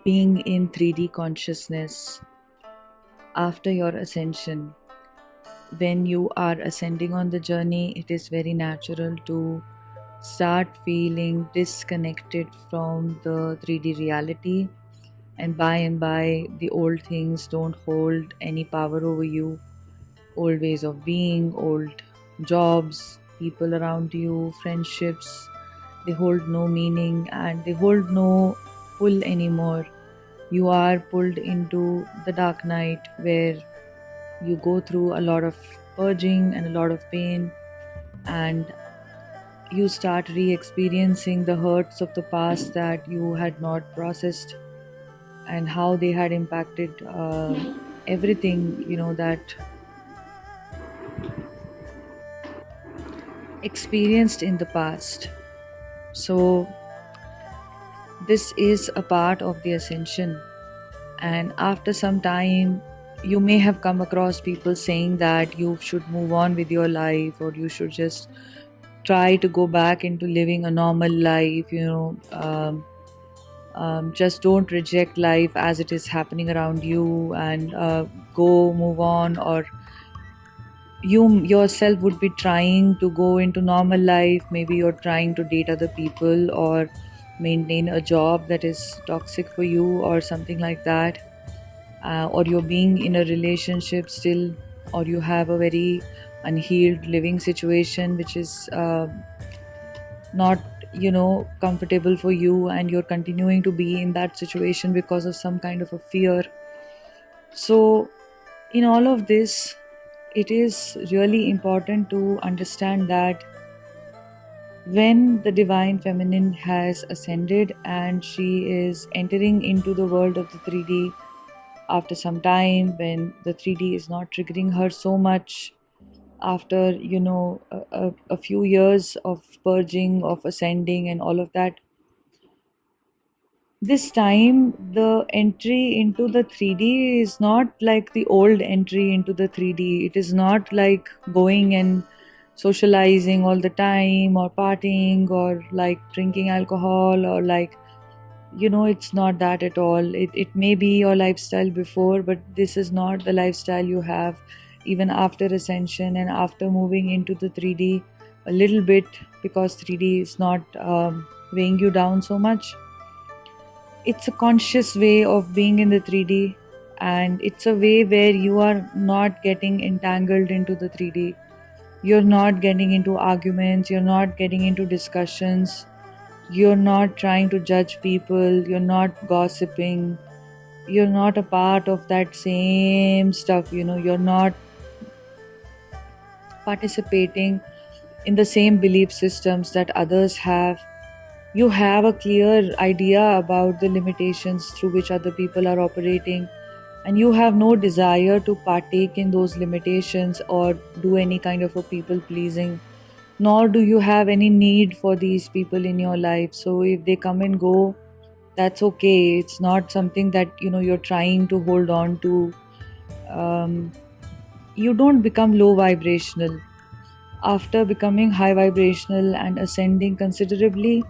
being in 3D consciousness after your ascension. When you are ascending on the journey, it is very natural to start feeling disconnected from the 3D reality, and by, the old things don't hold any power over you. Old ways of being, old jobs, people around you, friendships, they hold no meaning and they hold no pull anymore. You are pulled into the dark night where you go through a lot of purging and a lot of pain, and you start re experiencing the hurts of the past that you had not processed and how they had impacted everything that experienced in the past. So this is a part of the ascension. And after some time, you may have come across people saying that you should move on with your life, or you should just try to go back into living a normal life, just don't reject life as it is happening around you, and go move on. Or you yourself would be trying to go into normal life. Maybe you're trying to date other people or maintain a job that is toxic for you or something like that, or you're being in a relationship still, or you have a very unhealed living situation which is not comfortable for you, and you're continuing to be in that situation because of some kind of a fear. So in all of this, it is really important to understand that when the divine feminine has ascended and she is entering into the world of the 3D after some time, when the 3D is not triggering her so much, after a few years of purging, of ascending and all of that, this time the entry into the 3D is not like the old entry into the 3D. It is not like going and socializing all the time, or partying, or like drinking alcohol, or like, it's not that at all. It may be your lifestyle before, but this is not the lifestyle you have even after ascension and after moving into the 3D a little bit, because 3D is not weighing you down so much. It's a conscious way of being in the 3D, and it's a way where you are not getting entangled into the 3D. You're not getting into arguments, you're not getting into discussions, you're not trying to judge people, you're not gossiping, you're not a part of that same stuff, you're not participating in the same belief systems that others have. You have a clear idea about the limitations through which other people are operating, and you have no desire to partake in those limitations or do any kind of a people pleasing, nor do you have any need for these people in your life. So if they come and go, that's okay. It's not something that you're trying to hold on to. You don't become low vibrational. After becoming high vibrational and ascending considerably,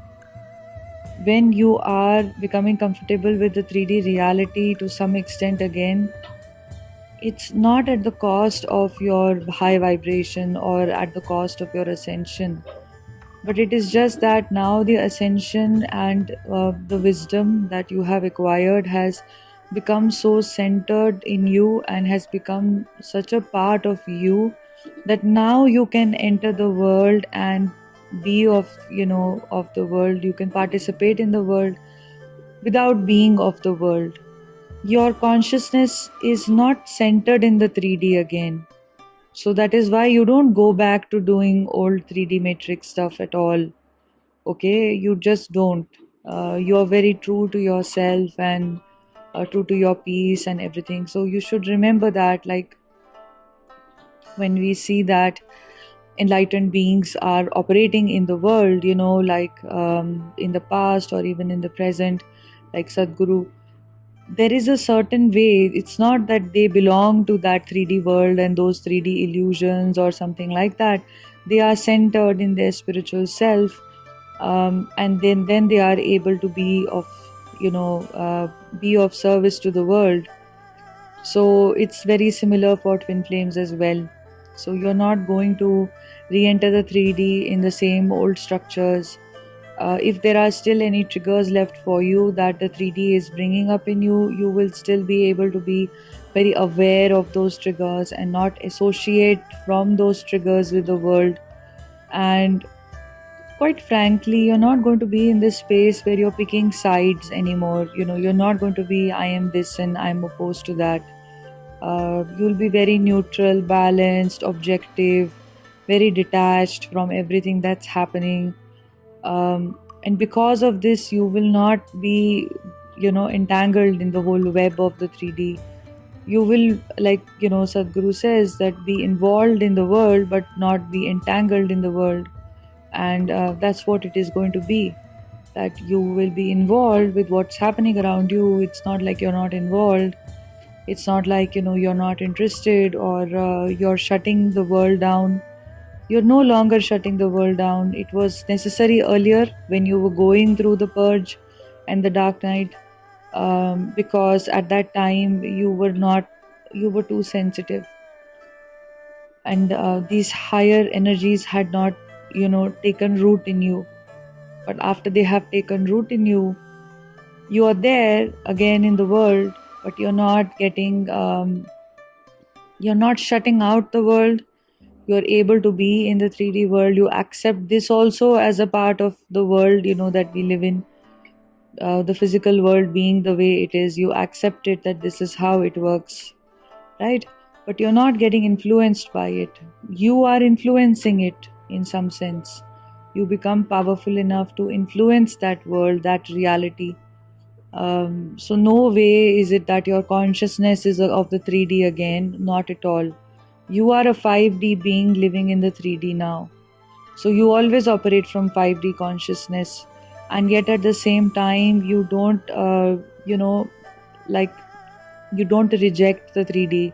when you are becoming comfortable with the 3D reality to some extent again, it's not at the cost of your high vibration or at the cost of your ascension, but it is just that now the ascension and the wisdom that you have acquired has become so centered in you and has become such a part of you that now you can enter the world and be of the world. You can participate in the world without being of the world. Your consciousness is not centered in the 3D again. So that is why you don't go back to doing old 3D matrix stuff at all. Okay, you just don't. You are very true to yourself and true to your peace and everything. So you should remember that, like, when we see that enlightened beings are operating in the world, like in the past or even in the present, like Sadhguru, there is a certain way. It's not that they belong to that 3D world and those 3D illusions or something like that. They are centered in their spiritual self, and then they are able to be of be of service to the world. So it's very similar for twin flames as well. So you're not going to re-enter the 3D in the same old structures. If there are still any triggers left for you that the 3D is bringing up in you, you will still be able to be very aware of those triggers and not associate from those triggers with the world. And quite frankly, you're not going to be in this space where you're picking sides anymore. You're not going to be, I am this and I'm opposed to that. You'll be very neutral, balanced, objective, very detached from everything that's happening. And because of this, you will not be, entangled in the whole web of the 3D. You will, like, Sadhguru says, that be involved in the world, but not be entangled in the world. And that's what it is going to be, that you will be involved with what's happening around you. It's not like you're not involved. It's not like, you're not interested, or you're shutting the world down. You're no longer shutting the world down. It was necessary earlier when you were going through the purge and the dark night, because at that time you were too sensitive, and these higher energies had not, taken root in you. But after they have taken root in you, you are there again in the world, but you're not shutting out the world. You're able to be in the 3D world. You accept this also as a part of the world, that we live in. The physical world being the way it is, you accept it, that this is how it works, right? But you're not getting influenced by it. You are influencing it in some sense. You become powerful enough to influence that world, that reality. So no way is it that your consciousness is of the 3D again. Not at all. You are a 5D being living in the 3D now. So you always operate from 5D consciousness, and yet at the same time you don't, like, you don't reject the 3D.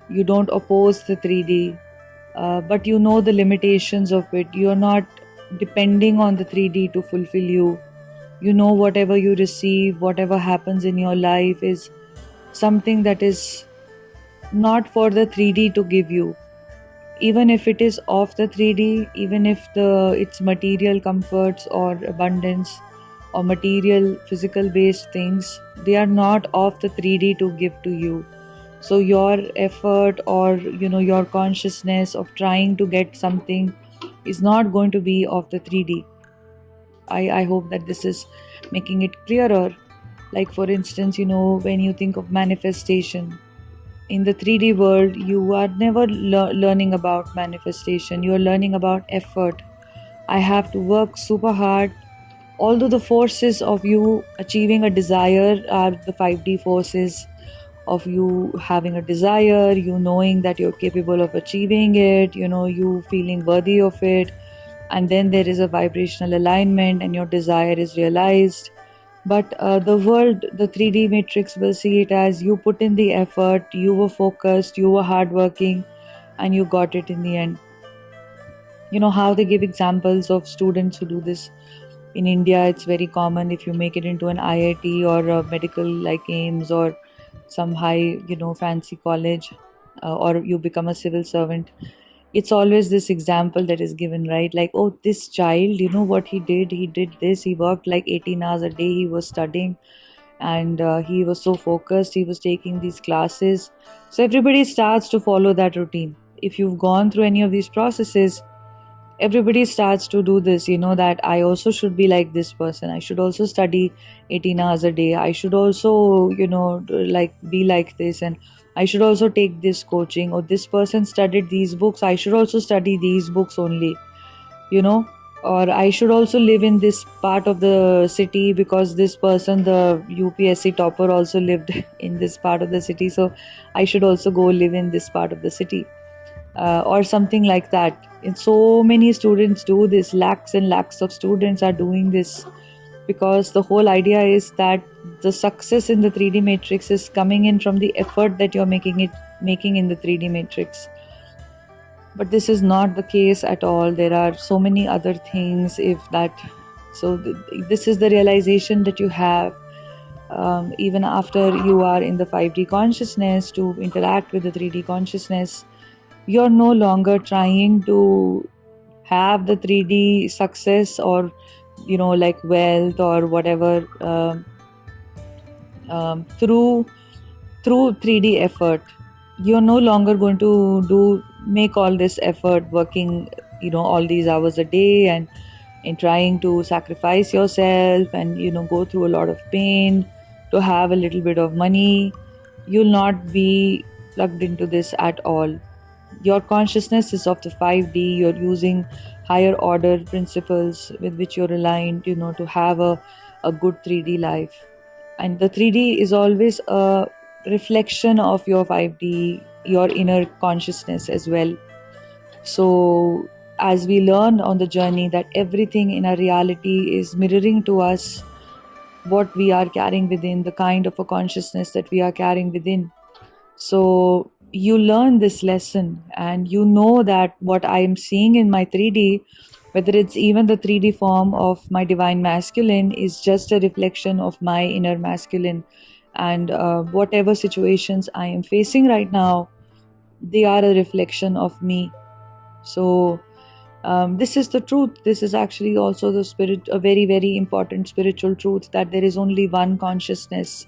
You don't oppose the 3D, but you know the limitations of it. You're not depending on the 3D to fulfill you. Whatever you receive, whatever happens in your life is something that is not for the 3D to give you. Even if it is of the 3D, even if its material comforts or abundance or material physical based things, they are not of the 3D to give to you. So your effort, or your consciousness of trying to get something, is not going to be of the 3D. I hope that this is making it clearer. Like, for instance, when you think of manifestation, in the 3D world, you are never learning about manifestation. You are learning about effort. I have to work super hard. Although the forces of you achieving a desire are the 5D forces of you having a desire, you knowing that you're capable of achieving it, you feeling worthy of it, and then there is a vibrational alignment and your desire is realized. But the world, the 3D matrix, will see it as you put in the effort, you were focused, you were hardworking, and you got it in the end. You know how they give examples of students who do this. In India, it's very common. If you make it into an IIT or a medical like AIMS or some high, fancy college, or you become a civil servant, it's always this example that is given, right? Like, oh, this child, what he did? He did this. He worked like 18 hours a day. He was studying, and he was so focused. He was taking these classes. So everybody starts to follow that routine. If you've gone through any of these processes, everybody starts to do this, that I also should be like this person. I should also study 18 hours a day. I should also, like, be like this, and I should also take this coaching, or this person studied these books, I should also study these books only, or I should also live in this part of the city because this person, the UPSC topper, also lived in this part of the city, so I should also go live in this part of the city, or something like that. And so many students do this. Lakhs and lakhs of students are doing this, because the whole idea is that the success in the 3D matrix is coming in from the effort that you're making in the 3D matrix. But this is not the case at all. There are so many other things. This is the realization that you have. even after you are in the 5D consciousness to interact with the 3D consciousness, you're no longer trying to have the 3D success or like wealth or whatever through 3D effort. You're no longer going to make all this effort working all these hours a day and in trying to sacrifice yourself and go through a lot of pain to have a little bit of money. You'll not be plugged into this at all. Your consciousness is of the 5D. You're using higher order principles with which you're aligned to have a good 3D life. And the 3D is always a reflection of your 5D, your inner consciousness as well. So as we learn on the journey that everything in our reality is mirroring to us what we are carrying within, the kind of a consciousness that we are carrying within. So you learn this lesson and you know that what I am seeing in my 3D, whether it's even the 3D form of my divine masculine, is just a reflection of my inner masculine. And whatever situations I am facing right now, they are a reflection of me. So this is the truth. This is actually also the spirit, a very, very important spiritual truth, that there is only one consciousness,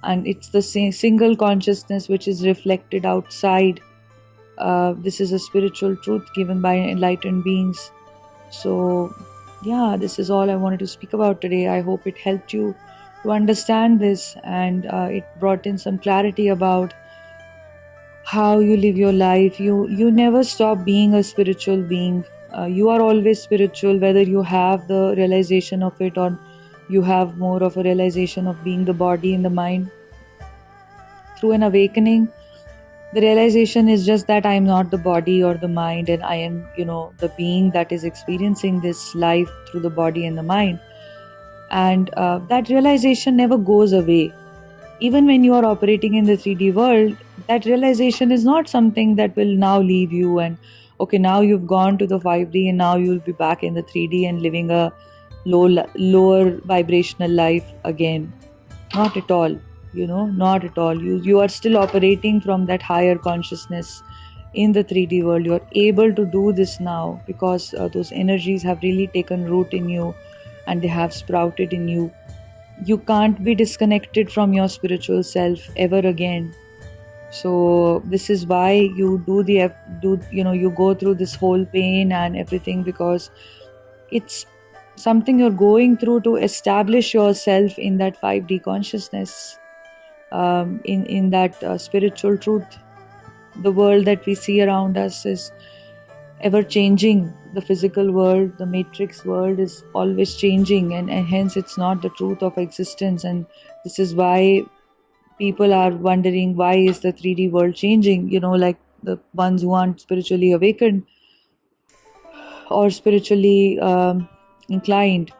and it's the single consciousness which is reflected outside. This is a spiritual truth given by enlightened beings. So, yeah, this is all I wanted to speak about today. I hope it helped you to understand this, and it brought in some clarity about how you live your life. You never stop being a spiritual being. You are always spiritual, whether you have the realization of it or you have more of a realization of being the body and the mind. Through an awakening, the realization is just that I am not the body or the mind, and I am the being that is experiencing this life through the body and the mind. And that realization never goes away. Even when you are operating in the 3D world, that realization is not something that will now leave you and okay, now you've gone to the 5D and now you'll be back in the 3D and living a lower vibrational life again. Not at all. Not at all. You are still operating from that higher consciousness in the 3D world. You're able to do this now because those energies have really taken root in you and they have sprouted in you. You can't be disconnected from your spiritual self ever again. So this is why you you go through this whole pain and everything, because it's something you're going through to establish yourself in that 5D consciousness, in that spiritual truth. The world that we see around us is ever changing. The physical world, the matrix world, is always changing, and hence it's not the truth of existence. And this is why people are wondering, why is the 3D world changing? Like the ones who aren't spiritually awakened or spiritually inclined,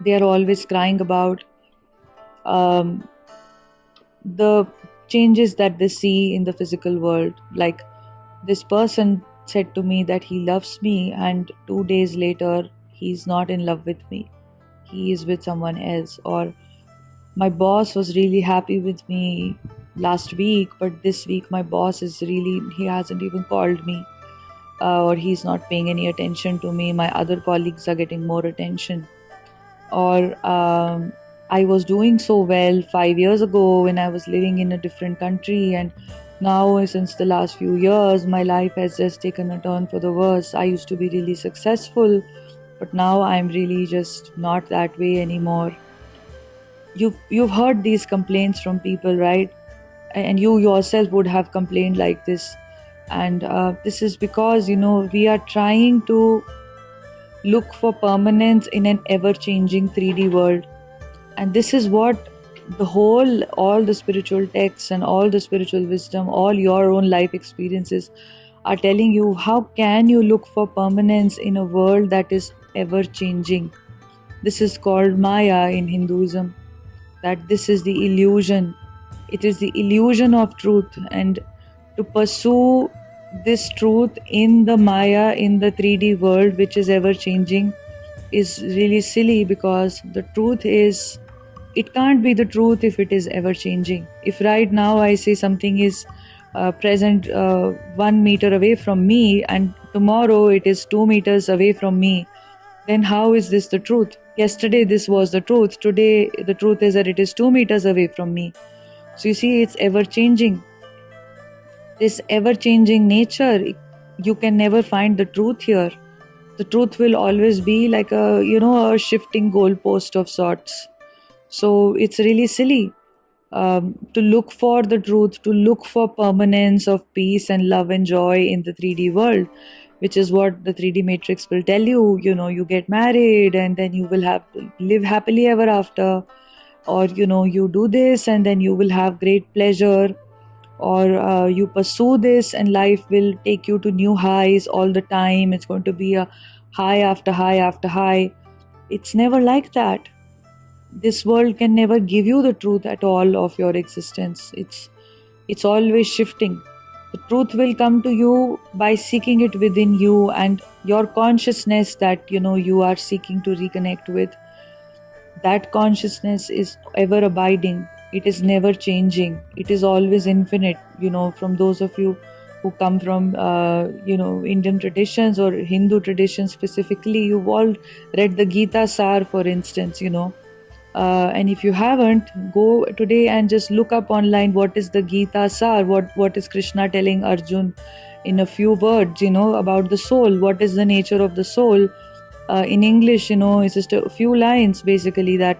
they are always crying about the changes that they see in the physical world. Like this person said to me that he loves me, and 2 days later he's not in love with me, he is with someone else. Or my boss was really happy with me last week, but this week my boss he hasn't even called me, or he's not paying any attention to me. My other colleagues are getting more attention. Or I was doing so well 5 years ago when I was living in a different country, and now since the last few years my life has just taken a turn for the worse. I used to be really successful, but now I'm really just not that way anymore. You've heard these complaints from people, right? And you yourself would have complained like this. And this is because we are trying to look for permanence in an ever-changing 3D world. And this is what all the spiritual texts and all the spiritual wisdom, all your own life experiences are telling you. How can you look for permanence in a world that is ever-changing? This is called Maya in Hinduism, that this is the illusion. It is the illusion of truth, and to pursue this truth in the Maya, in the 3D world, which is ever changing, is really silly, because the truth is it can't be the truth if it is ever changing. If right now I say something is present 1 meter away from me, and tomorrow it is 2 meters away from me, then how is this the truth? Yesterday this was the truth. Today the truth is that it is 2 meters away from me. So you see, it's ever changing. This ever changing nature, you can never find the truth here. The truth will always be like a shifting goalpost of sorts. So it's really silly to look for the truth, to look for permanence of peace and love and joy in the 3D world, which is what the 3D matrix will tell you. You get married and then you will have live happily ever after, or you do this and then you will have great pleasure, or you pursue this and life will take you to new highs all the time. It's going to be a high after high after high. It's never like that. This world can never give you the truth at all of your existence. It's always shifting. The truth will come to you by seeking it within you, and your consciousness that you are seeking to reconnect with, that consciousness is ever abiding. It is never changing. It is always infinite. From those of you who come from Indian traditions or Hindu traditions specifically, you've all read the Gita Sar, for instance. And if you haven't, go today and just look up online what is the Gita Sar, what is Krishna telling Arjun in a few words, about the soul. What is the nature of the soul? In English, it's just a few lines basically that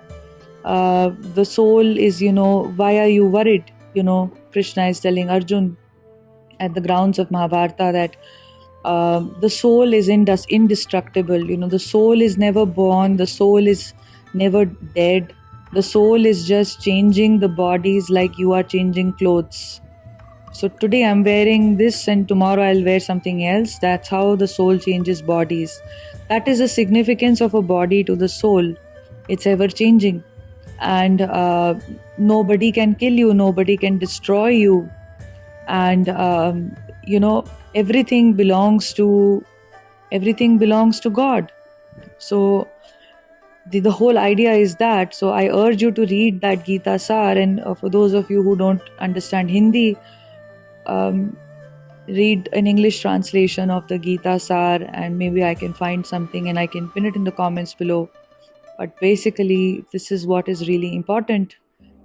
the soul is, why are you worried? Krishna is telling Arjun at the grounds of Mahabharata that the soul is indestructible. The soul is never born. The soul is never dead. The soul is just changing the bodies like you are changing clothes. So today I'm wearing this and tomorrow I'll wear something else. That's how the soul changes bodies. That is the significance of a body to the soul. It's ever changing. And nobody can kill you. Nobody can destroy you. And, everything belongs to God. So the whole idea is that. So I urge you to read that Gita Sar. And for those of you who don't understand Hindi, read an English translation of the Gita Sar, and maybe I can find something and I can pin it in the comments below. But basically, this is what is really important,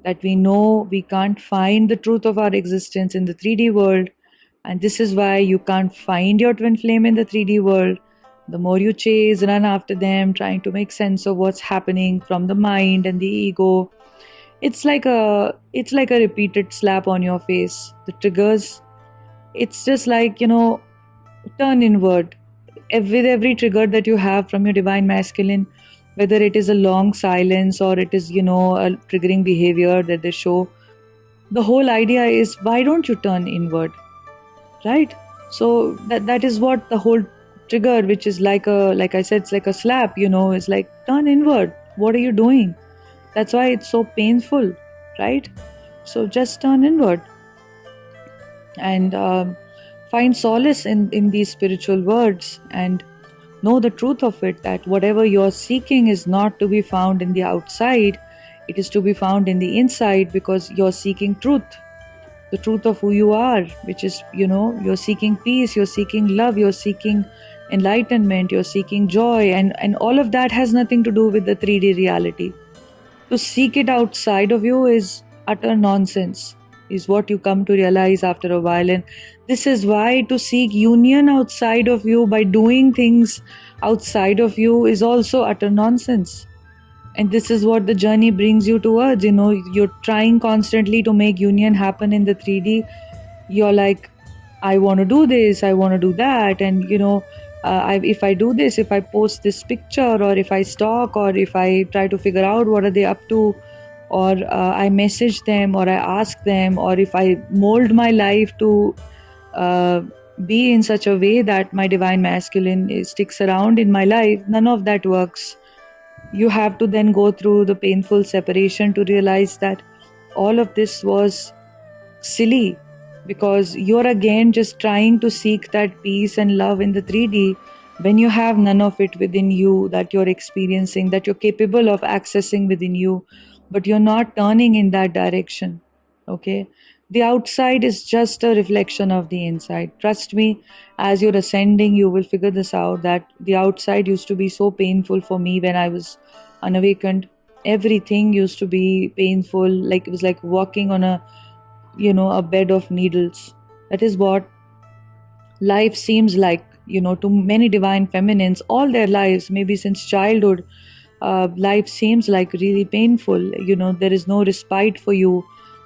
that we know we can't find the truth of our existence in the 3D world. And this is why you can't find your twin flame in the 3D world. The more you chase, run after them, trying to make sense of what's happening from the mind and the ego, it's like a repeated slap on your face. The triggers, it's just like, turn inward. With every trigger that you have from your divine masculine, whether it is a long silence or it is, a triggering behavior that they show, the whole idea is, why don't you turn inward, right? So that is what the whole trigger, which is like I said, it's like a slap, it's like, turn inward. What are you doing? That's why it's so painful, right? So just turn inward and find solace in these spiritual words, and know the truth of it, that whatever you're seeking is not to be found in the outside. It is to be found in the inside, because you're seeking truth, the truth of who you are, which is, you're seeking peace, you're seeking love, you're seeking enlightenment, you're seeking joy, and all of that has nothing to do with the 3D reality. To seek it outside of you is utter nonsense, is what you come to realize after a while. And this is why to seek union outside of you by doing things outside of you is also utter nonsense. And this is what the journey brings you towards. You're trying constantly to make union happen in the 3D. You're like, I want to do this, I want to do that, and if I do this, if I post this picture, or if I stalk, or if I try to figure out what are they up to, or I message them, or I ask them, or if I mold my life to be in such a way that my divine masculine sticks around in my life, none of that works. You have to then go through the painful separation to realize that all of this was silly, because you're again just trying to seek that peace and love in the 3D when you have none of it within you, that you're experiencing, that you're capable of accessing within you. but you're not turning in that direction. Okay, the outside is just a reflection of the inside. Trust me, as you're ascending, you will figure this out, that the outside used to be so painful for me when I was unawakened. Everything used to be painful, like it was like walking on a bed of needles. That is what life seems like, to many divine feminines. All their lives, maybe since childhood, life seems like really painful. There is no respite for you.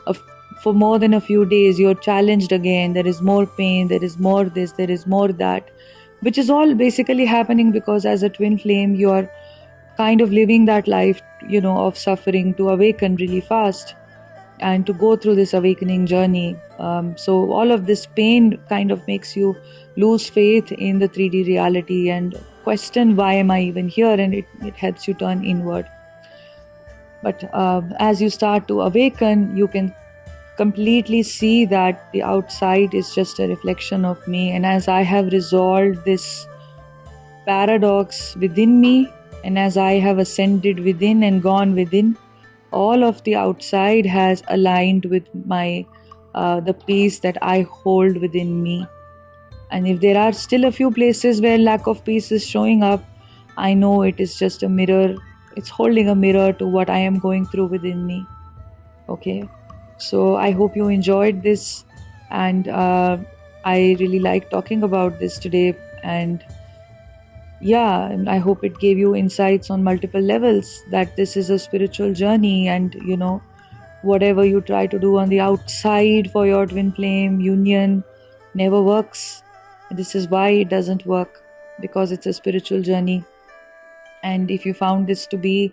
Of- for more than a few days, you're challenged again. There is more pain, there is more this, there is more that, which is all basically happening because as a twin flame, you are kind of living that life, of suffering, to awaken really fast and to go through this awakening journey. So all of this pain kind of makes you lose faith in the 3D reality and question, why am I even here? And it helps you turn inward. But as you start to awaken, you can completely see that the outside is just a reflection of me. And as I have resolved this paradox within me, and as I have ascended within and gone within, all of the outside has aligned with my the peace that I hold within me. And if there are still a few places where lack of peace is showing up, I know it is just a mirror. It's holding a mirror to what I am going through within me. Okay, so I hope you enjoyed this, and I really like talking about this today. And yeah, and I hope it gave you insights on multiple levels, that this is a spiritual journey, and whatever you try to do on the outside for your twin flame union never works. This is why it doesn't work, because it's a spiritual journey. And if you found this to be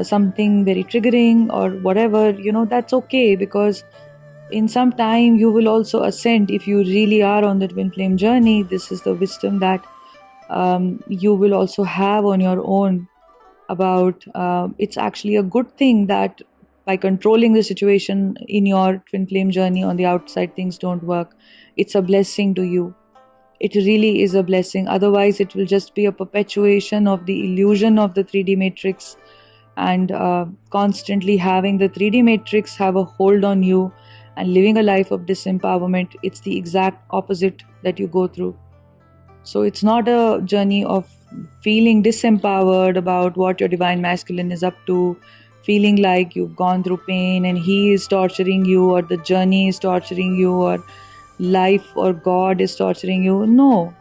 something very triggering or whatever, that's okay, because in some time you will also ascend. If you really are on the twin flame journey, this is the wisdom that you will also have on your own, about it's actually a good thing that by controlling the situation in your twin flame journey on the outside, things don't work. It's a blessing to you. It really is a blessing. Otherwise, it will just be a perpetuation of the illusion of the 3D matrix, and constantly having the 3D matrix have a hold on you and living a life of disempowerment. It's the exact opposite that you go through. So it's not a journey of feeling disempowered about what your divine masculine is up to, feeling like you've gone through pain and he is torturing you, or the journey is torturing you, or life or God is torturing you. No,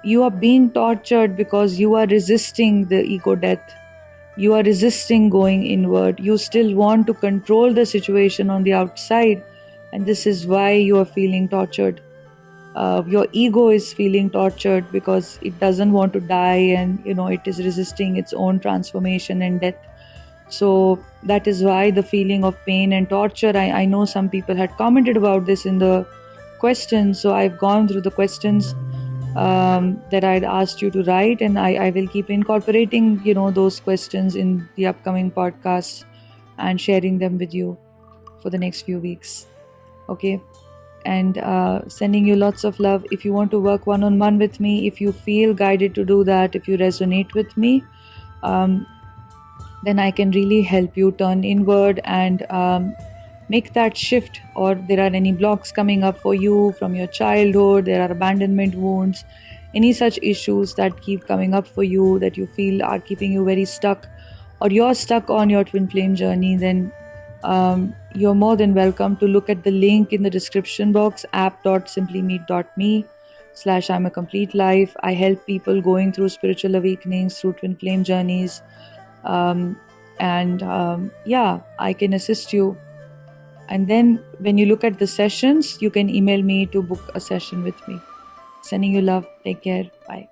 you are being tortured because you are resisting the ego death. You are resisting going inward. You still want to control the situation on the outside, and this is why you are feeling tortured. Your ego is feeling tortured because it doesn't want to die, and it is resisting its own transformation and death. So that is why the feeling of pain and torture. I know some people had commented about this in the questions, so I've gone through the questions that I'd asked you to write, and I will keep incorporating those questions in the upcoming podcasts and sharing them with you for the next few weeks. Okay, and sending you lots of love. If you want to work one-on-one with me, if you feel guided to do that, if you resonate with me, then I can really help you turn inward and make that shift. Or there are any blocks coming up for you from your childhood, there are abandonment wounds, any such issues that keep coming up for you that you feel are keeping you very stuck, or you're stuck on your twin flame journey, then you're more than welcome to look at the link in the description box, app.simplymeet.me/I'm a complete life. I help people going through spiritual awakenings, through twin flame journeys. Yeah, I can assist you. And then when you look at the sessions, you can email me to book a session with me. Sending you love. Take care. Bye.